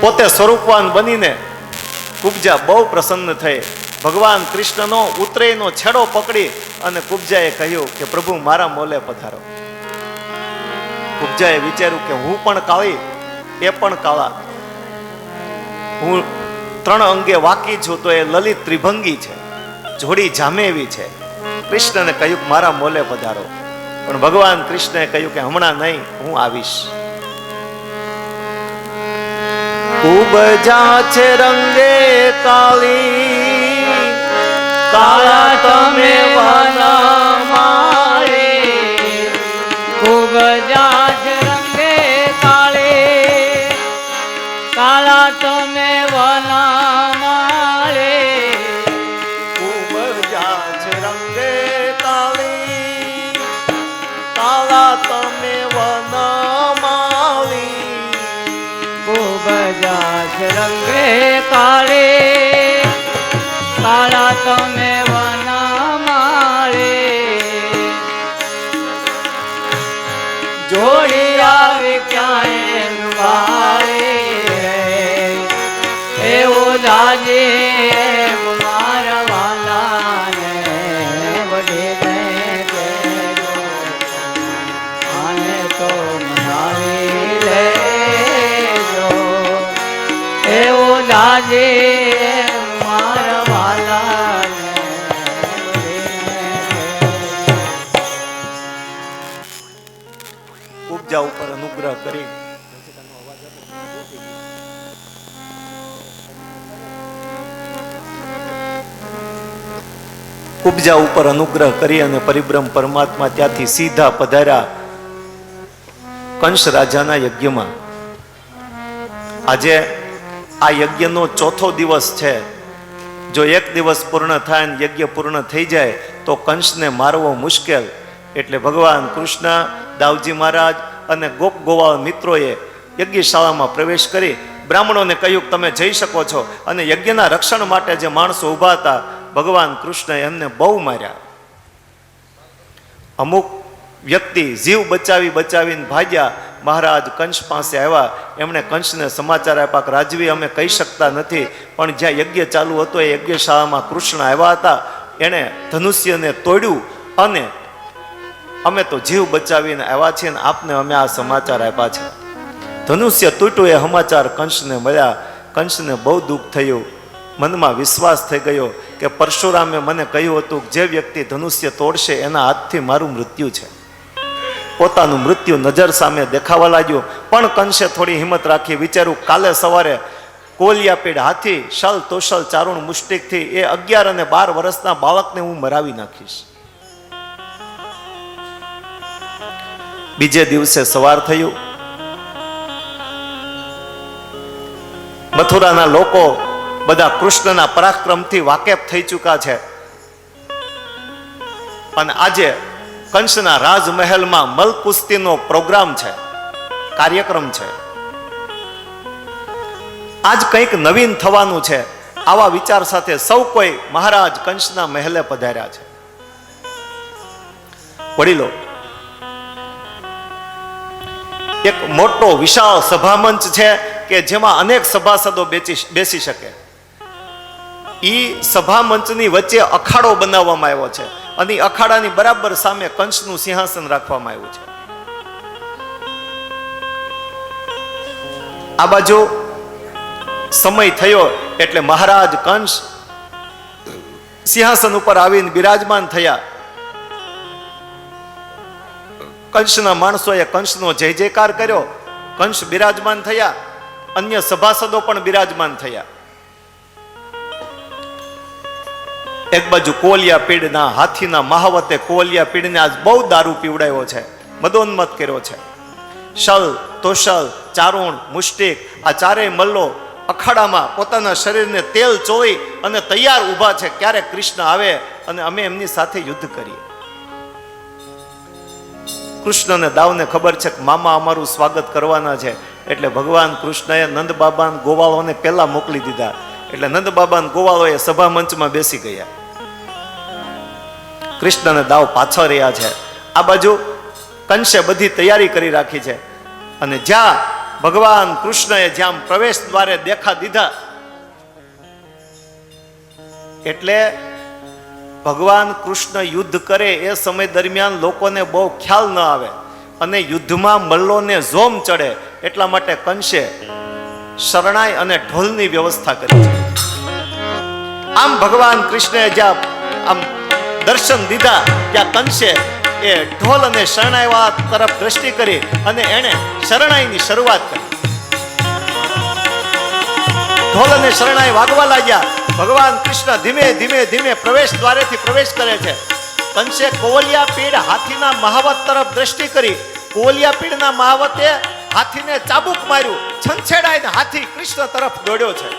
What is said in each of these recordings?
પોતે સ્વરૂપવાન બનીને કુબજા બહુ પ્રસન્ન થઈ ભગવાન કૃષ્ણનો ઉતરેયનો છેડો પકડી અને કુબજાએ કહ્યું કે પ્રભુ મારા મોલે પધારો. કુબજાએ વિચાર્યું કે હું પણ કાળી એ પણ કાળા, હું 3 અંગે વાકી છું તો એ લલિત ત્રિભંગી છે, જોડી જામે એવી છે. કૃષ્ણને કહ્યું કે મારા મોલે પધારો, પણ ભગવાન કૃષ્ણએ કહ્યું કે હમણાં નહીં, હું આવીશ. કુબજા છે રંગે કાળી, કાળા તમે વનમાળે. કુબજા છે રંગે કાળી, કાળા તમે વનમાળે. કુબજા છે રંગે કાળી, કાળા તમે વનમાળી. કુબજા છે રંગે કાળે, કાળા તમે વનમાળે. જોડી આવી ક્યાંય વાળે, એવો જાજે મારા વાલાને વડીને કહેજો, આને તો મનાવી લેજો. એવો જાજે મારા વાલાને વડીને કહેજો. કુબજા ઉપર અનુગ્રહ કરી કુબજા ઉપર અનુગ્રહ કરી અને પરિબ્રહ્મ પરમાત્મા ત્યાંથી સીધા પધાર્યા કંસ રાજાના યજ્ઞમાં. આજે આ યજ્ઞનો 4થો દિવસ છે. જો 1 દિવસ પૂર્ણ થાય ને યજ્ઞ પૂર્ણ થઈ જાય તો કંસને મારવો મુશ્કેલ. એટલે ભગવાન કૃષ્ણ, દાવજી મહારાજ અને ગોપ ગોવાળ મિત્રોએ યજ્ઞશાળામાં પ્રવેશ કરી બ્રાહ્મણોને કહ્યું કે તમે જઈ શકો છો. અને યજ્ઞના રક્ષણ માટે જે માણસો ઊભા હતા ભગવાન કૃષ્ણએ એમને બહુ માર્યા. અમુક વ્યક્તિ જીવ બચાવીને ભાગ્યા. મહારાજ કંસ પાસે આવ્યા, એમણે કંસને સમાચાર આપ્યા કે રાજવી અમે કહી શકતા નથી, પણ જ્યાં યજ્ઞ ચાલુ હતો એ યજ્ઞશાળામાં કૃષ્ણ આવ્યા હતા, એણે ધનુષ્યને તોડ્યું અને અમે તો જીવ બચાવીને આવ્યા છીએ ને આપને અમે આ સમાચાર આપ્યા છે. ધનુષ્ય તૂટ્યું એ સમાચાર કંસને મળ્યા. કંસને બહુ દુઃખ થયું, મનમાં વિશ્વાસ થઈ ગયો કે પરશુરામે મને કહ્યું હતું કે જે વ્યક્તિ ધનુષ્ય તોડશે એના હાથથી મારું મૃત્યુ છે. પોતાનું મૃત્યુ નજર સામે દેખાવા લાગ્યું. પણ કંસે થોડી હિંમત રાખી, વિચાર્યું કાલે સવારે કોલિયાપીડ હાથી, શલ તોશલ ચારુણ મુષ્ટિકથી એ 11 અને 12 વર્ષના બાળકને હું મરાવી નાખીશ. બીજે દિવસે સવાર થયું. મથુરાના લોકો બધા કૃષ્ણના પરાક્રમથી વાકેફ થઈ ચૂક્યા છે. અને આજે કંસના રાજમહેલમાં મલકુસ્તીનો પ્રોગ્રામ છે, કાર્યક્રમ છે. આજ કંઈક નવીન થવાનું છે. આવા વિચાર સાથે સૌ કોઈ મહારાજ કંસના મહેલે પધાર્યા છે. વડીલો, એક મોટો વિશાળ સભામંચ છે કે જેમાં અનેક સભાસદો બેસી શકે. ઈ સભામંચની વચ્ચે અખાડો બનાવવામાં આવ્યો છે અને અખાડાની બરાબર સામે કંસનું સિંહાસન રાખવામાં આવ્યું છે. આ બાજુ સમય થયો એટલે મહારાજ કંસ સિંહાસન ઉપર આવીને બિરાજમાન થયા. કંસના માણસોએ કંસનો જય જયકાર કર્યો. કંસ બિરાજમાન થયા, અન્ય સભાસદો પણ બિરાજમાન થયા. એક બાજુ કોલિયા પીડના હાથીના મહાવતે કોલિયા પીડને આજ બહુ દારૂ પીવડાવ્યો છે, મદોન્મત કર્યો છે. શલ તોશલ ચારુણ મુષ્ટિક આ ચારેય મલ્લો અખાડામાં પોતાના શરીરને તેલ ચોળી અને તૈયાર ઊભા છે, ક્યારે કૃષ્ણ આવે અને અમે એમની સાથે યુદ્ધ કરીએ. કૃષ્ણને દાવને ખબર છે કે મામા અમારું સ્વાગત કરવાના છે, એટલે ભગવાન કૃષ્ણએ નંદ બાબા ગોવાળોને પહેલા મોકલી દીધા. એટલે નંદ બાબા ગોવાળોએ સભા મંચમાં બેસી ગયા. કૃષ્ણને દાવ પાછળ રહ્યા છે. આ બાજુ કંસે બધી તૈયારી કરી રાખી છે અને જ્યાં ભગવાન કૃષ્ણએ જ્યાં પ્રવેશ દ્વારે દેખા દીધા એટલે ભગવાન કૃષ્ણ યુદ્ધ કરે એ સમય દરમિયાન લોકોને બહુ ખ્યાલ ન આવે અને યુદ્ધમાં મલ્લોને જોમ ચડે એટલા માટે કંસે શરણાઈ અને ઢોલની વ્યવસ્થા કરી છે. આમ ભગવાન કૃષ્ણએ જ્યાં આમ દર્શન દીધા ત્યાં કંસે એ ઢોલ અને શરણાઈ તરફ દ્રષ્ટિ કરી અને એણે શરણાઈની શરૂઆત કરી. ઢોલ અને શરણાઈ વાગવા લાગ્યા. ભગવાન કૃષ્ણ ધીમે ધીમે ધીમે પ્રવેશ દ્વારેથી પ્રવેશ કરે છે. કંસે કોવલિયા પીડ હાથીના મહાવત તરફ દ્રષ્ટિ કરી. કોવલિયા પીડના મહાવતે હાથીને ચાબુક માર્યું. છંછેડાઈને હાથી કૃષ્ણ તરફ દોડ્યો છે.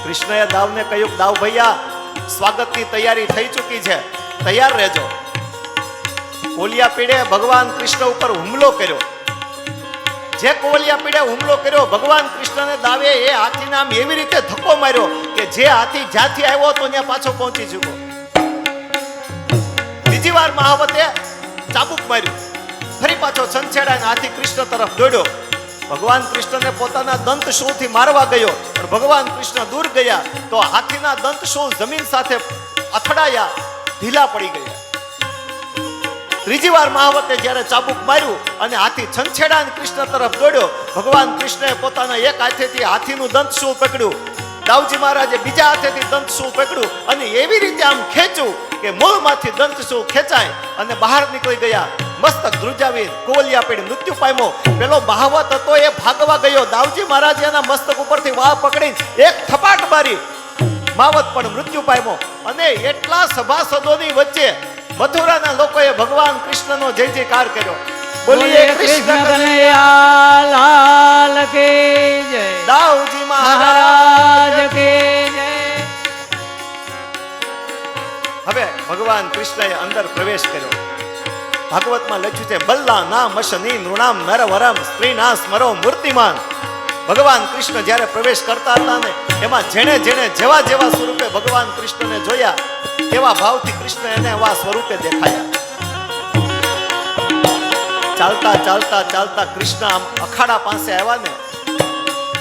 કૃષ્ણએ દાવને કહ્યું, દાવ ભૈયા સ્વાગતની તૈયારી થઈ ચૂકી છે, તૈયાર રહેજો. કોવલિયા પીડે ભગવાન કૃષ્ણ ઉપર હુમલો કર્યો. જે કોવલિયા પીડે હુમલો કર્યો ભગવાન કૃષ્ણને દાવે એ હાથીને આમ એવી રીતે ધક્કો માર્યો કે જે હાથી જ્યાંથી આવ્યો તો ત્યાં પાછો પહોંચી ચૂક્યો. બીજી વાર મહાવતે ચાબુક માર્યું. ફરી પાછો છંછેડાઈને હાથી કૃષ્ણ તરફ દોડ્યો. ભગવાન કૃષ્ણને પોતાના દંત શૂળથી મારવા ગયો પણ ભગવાન કૃષ્ણ દૂર ગયા તો હાથીના દંત શૂળ જમીન સાથે અથડાયા, ઢીલા પડી ગયા. ત્રીજી વાર મહાવતે જ્યારે ચાબુક માર્યું અને હાથી છંછેડાઈને કૃષ્ણ તરફ દોડ્યો, ભગવાન કૃષ્ણએ પોતાના એક હાથેથી હાથીનું દંત શૂળ પકડ્યું. દાવજી મહારાજે બીજા હાથેથી દંત શૂળ પકડ્યું અને એવી રીતે આમ ખેંચ્યું કે મૂળમાંથી દંત શૂળ ખેંચાય અને બહાર નીકળી ગયા. મસ્તક ધ્રુજાવી કોવલિયા પીડ મૃત્યુ પામ્યો. પેલો મહાવત હતો એ ભાગવા ગયો. દાવજી મહારાજે એના મસ્તક ઉપરથી વાળ પકડી એક થપાટ મારી. મહાવત પણ મૃત્યુ પામ્યો. અને એટલા સભાસદોની વચ્ચે મથુરાના લોકોએ ભગવાન કૃષ્ણનો જય જયકાર કર્યો. બોલીએ કૃષ્ણ કનૈયા લાલ કી જય, દાવજી મહારાજ કી જય. હવે ભગવાન કૃષ્ણએ અંદર પ્રવેશ કર્યો. ભાગવતમાં લખ્યું છે, બલ્લા નામ અશની નૃણામ નરવરમ સ્ત્રીના સ્મરો મૂર્તિમાન. ભગવાન કૃષ્ણ જ્યારે પ્રવેશ કરતા હતા ને એમાં જેણે જેણે જેવા જેવા સ્વરૂપે ભગવાન કૃષ્ણને જોયા એવા ભાવથી કૃષ્ણ એને એવા સ્વરૂપે દેખાયા. ચાલતા ચાલતા ચાલતા કૃષ્ણ આમ અખાડા પાસે આવ્યા ને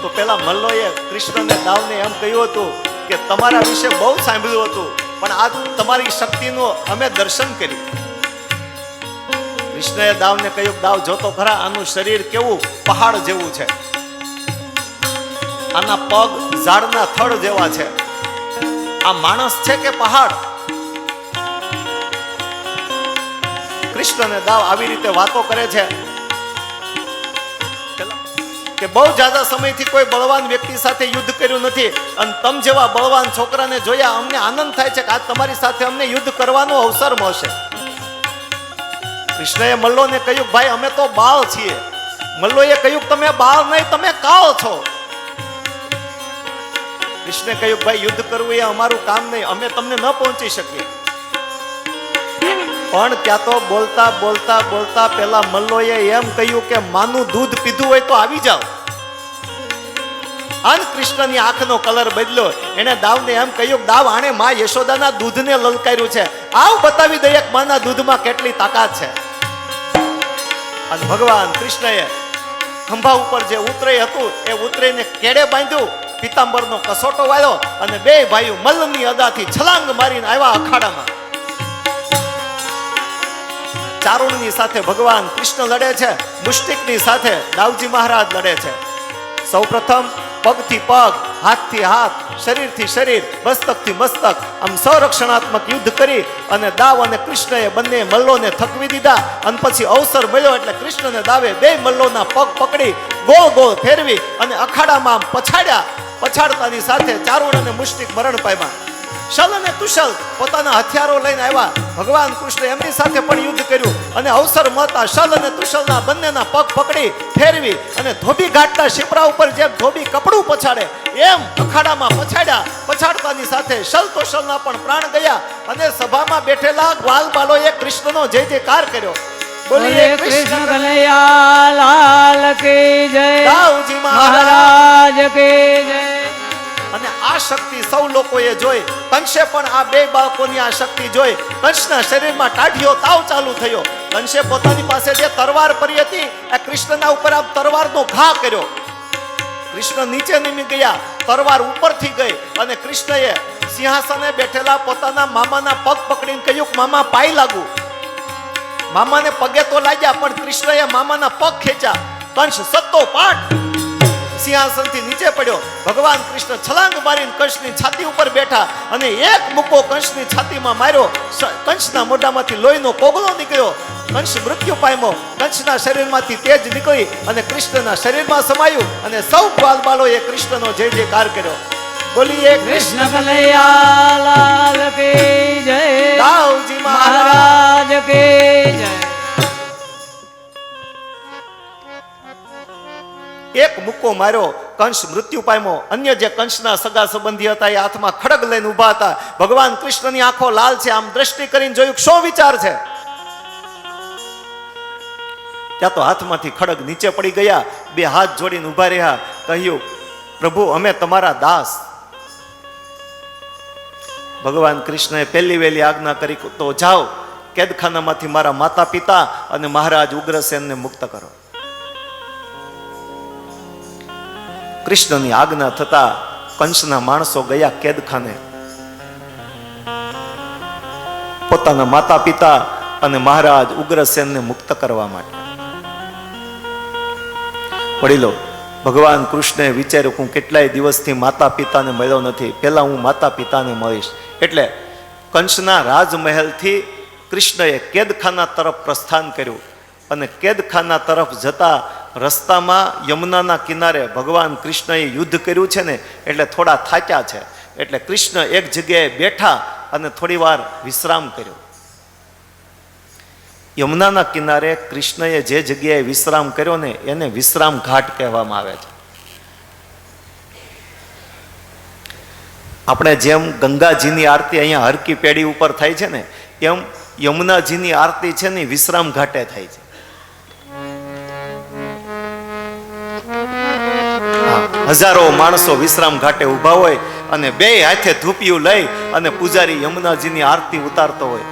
તો પેલા મલ્લોએ કૃષ્ણને દાવને એમ કહ્યું હતું કે તમારા વિશે બહુ સાંભળ્યું હતું પણ આજ તમારી શક્તિનું અમે દર્શન કર્યું. કૃષ્ણએ દાવને કહ્યું, દાવ જોતો ખરા આનું શરીર કેવું પહાડ જેવું છે, આના પગ ઝાડના થડ જેવા છે, આ માણસ છે કે પહાડ? કૃષ્ણને દાવ આવી રીતે વાતો કરે છે કે બહુ જ્યાદા સમયથી કોઈ બળવાન વ્યક્તિ સાથે યુદ્ધ કર્યું નથી અને તમ જેવા બળવાન છોકરાને જોયા અમને આનંદ થાય છે કે આજ તમારી સાથે અમને યુદ્ધ કરવાનો અવસર મળશે. કૃષ્ણએ મલ્લોને કહ્યું, ભાઈ અમે તો બાળ છીએ. મલ્લોએ કહ્યું, તમે બાળ નહીં, તમે કાળ છો. કૃષ્ણે કહ્યું, ભાઈ યુદ્ધ કરવું એ અમારું કામ નહીં, અમે તમને ન પહોંચી શકીએ. પણ ત્યાં તો બોલતા બોલતા બોલતા પેલા મલ્લોએ એમ કહ્યું કે માનું દૂધ પીધું હોય તો આવી જાઓ. અને કૃષ્ણની આંખનો કલર બદલ્યો. એને દાવને એમ કહ્યું, દાવ આણે માં યશોદાના દૂધને લલકાર્યું છે, આવ બતાવી દઈએ માના દૂધમાં કેટલી તાકાત છે. અને ભગવાન કૃષ્ણએ ખંભા ઉપર જે ઉતરાઈ હતું એ ઉતરાઈને કેડે બાંધ્યું, પિતાંબરનો કસોટો વાળ્યો અને બે ભાઈઓ મલ્લની અદાથી છલાંગ મારીને આવ્યા અખાડામાં. ચારુણની સાથે ભગવાન કૃષ્ણ લડે છે, મુષ્ટિકની સાથે દાવજી મહારાજ લડે છે. સૌપ્રથમ પગથી પગ, હાથથી હાથ, શરીરથી શરીર, મસ્તકથી મસ્તક આમ સંરક્ષણાત્મક યુદ્ધ કરી અને દાવ અને કૃષ્ણએ બંને મલ્લોને થકવી દીધા. અને પછી અવસર મળ્યો એટલે કૃષ્ણને દાવે બે મલ્લોના પગ પકડી ગોળ ગોળ ફેરવી અને અખાડામાં પછાડ્યા. પછાડતાની સાથે ચારુણ અને મુષ્ટિક મરણ પામ્યા. શલ અને તુશલ પોતાના હથિયારો લઈને આવ્યા. ભગવાન કૃષ્ણ એમની સાથે પણ યુદ્ધ કર્યું અને અવસર મળતા શલ અને તુશલના બંનેના પગ પકડી ફેરવી અને ધોબી ઘાટના શિપરા ઉપર જેમ ધોબી કપડું પછાડે એમ અખાડામાં પછાડ્યા. પછાડતાની સાથે શલ તુશલના પણ પ્રાણ ગયા અને સભામાં બેઠેલા ગ્વાલ બાલોએ કૃષ્ણનો જય જયકાર કર્યો. બોલીએ કૃષ્ણ કનૈયા લાલ કી જય, દાવજી મહારાજ કી જય. અને આ આ શક્તિ સૌ લોકોએ જોઈ. કંસે પણ આ બે બાળકોની આ શક્તિ જોઈ. કંસના શરીરમાં ટાઢિયો તાવ ચાલુ થયો. કંસે પોતાની પાસે જે તરવાર પડી હતી આ કૃષ્ણના ઉપર આ તરવારનો ઘા કર્યો. કૃષ્ણ નીચે નમી ગયા, તરવાર ઉપરથી ગઈ અને કૃષ્ણએ સિંહાસને બેઠેલા પોતાના મામાના પગ પકડીને કહ્યું, મામા પાય લાગુ. મામાને પગે તો લાગ્યા, પણ કૃષ્ણએ મામાના પગ ખેંચ્યા. કંસ સત્તો પાઠ સિંહાસનથી નીચે પડ્યો. ભગવાન કૃષ્ણ છલાંગ મારીને કંસની છાતી ઉપર બેઠા અને એક મુક્કો કંસની છાતીમાં માર્યો. કંસના મોઢામાંથી લોહીનો કોગળો નીકળ્યો. કંસ મૃત્યુ પામ્યો. કંસના શરીરમાંથી તેજ નીકળી અને કૃષ્ણના શરીરમાં સમાયું અને સૌ બાલબાલોએ કૃષ્ણનો જય જયકાર કર્યો. બોલીએ કૃષ્ણ કનૈયા લાલ કી જય, દાઉજી મહારાજ કી જય. એક મુક્કો માર્યો, કંસ મૃત્યુ પામ્યો. અન્ય જે કંસના સગા સંબંધી હતા એ હાથમાં ખડગ લઈને ઊભા હતા. ભગવાન કૃષ્ણની આંખો લાલ છે. આમ દ્રષ્ટિ કરીને જોયું શું વિચાર છે. ત્યાં તો હાથમાંથી ખડગ નીચે પડી ગયા. બે હાથ જોડીને ઊભા રહ્યા. કહ્યું, પ્રભુ અમે તમારા દાસ. ભગવાન કૃષ્ણએ પહેલી વહેલી આજ્ઞા કરી, તો જાઓ કેદખાનામાંથી મારા માતા પિતા અને મહારાજ ઉગ્રસેનને મુક્ત કરો. કૃષ્ણની આજ્ઞા થતા કંસના માણસો ગયા કેદખાને. પોતાના માતા પિતા અને મહારાજ ઉગ્રસેનને મુક્ત કરવા માટે. વડીલો, ભગવાન કૃષ્ણએ વિચાર્યું હું કેટલાય દિવસથી માતા પિતાને મળ્યો નથી, પહેલા હું માતા પિતાને મળીશ. એટલે કંસના રાજમહેલથી કૃષ્ણએ કેદખાના તરફ પ્રસ્થાન કર્યું અને કેદખાના તરફ જતા રસ્તામાં યમુનાના કિનારે ભગવાન કૃષ્ણએ યુદ્ધ કર્યું છે ને, એટલે થોડા થાક્યા છે. એટલે કૃષ્ણ એક જગ્યાએ બેઠા અને થોડી વાર વિશ્રામ કર્યો. યમુનાના કિનારે કૃષ્ણએ જે જગ્યાએ વિશ્રામ કર્યો ને એને વિશ્રામ ઘાટ કહેવામાં આવે છે. આપણે જેમ ગંગાજીની આરતી અહીંયા હરકી પેઢી ઉપર થાય છે ને, એમ યમુનાજીની આરતી છે ને વિશ્રામ ઘાટે થાય છે. હજારો માણસો વિશ્રામ ઘાટે ઊભા હોય અને બે હાથે ધૂપિયું લઈ અને પૂજારી યમુનાજીની આરતી ઉતારતો હોય.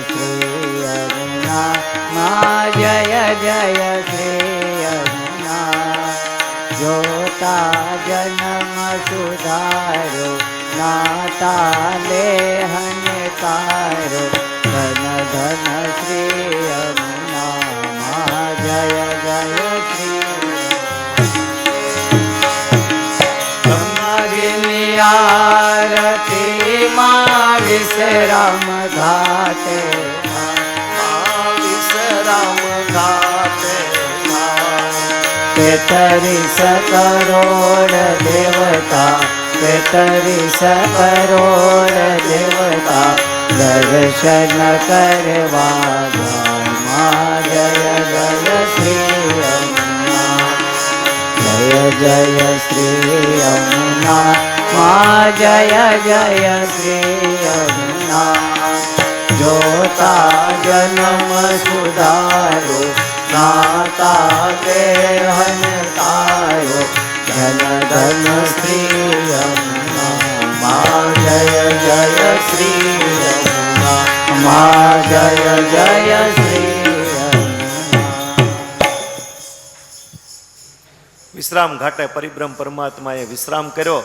શ્રી યમુના માં જય જય શ્રી યમુના, જોતા જન્મ સુધારો નાતા લેહન તારો, ધન ધન શ્રી યમુના માં જય જય શ્રી આરતી માં વિશ્રામ ઘાટે, વિશ્રામ ઘાટે તેતરીસ કરોડ દેવતા, તેતરીસ કરોડ દેવતા દર્શન કરવા માં જય જય શ્રી યમુના, જય જય શ્રી યમુના માં જય જય શ્રી યમુના, જોતા જન્મ સુધારો નાતા દેહન તારો, ધન ધન શ્રી યમુના માં જય જય શ્રી યમુના માં જય જય શ્રી યમુના. વિશ્રામ ઘાટે પરિબ્રહ્મ પરમાત્માએ વિશ્રામ કર્યો.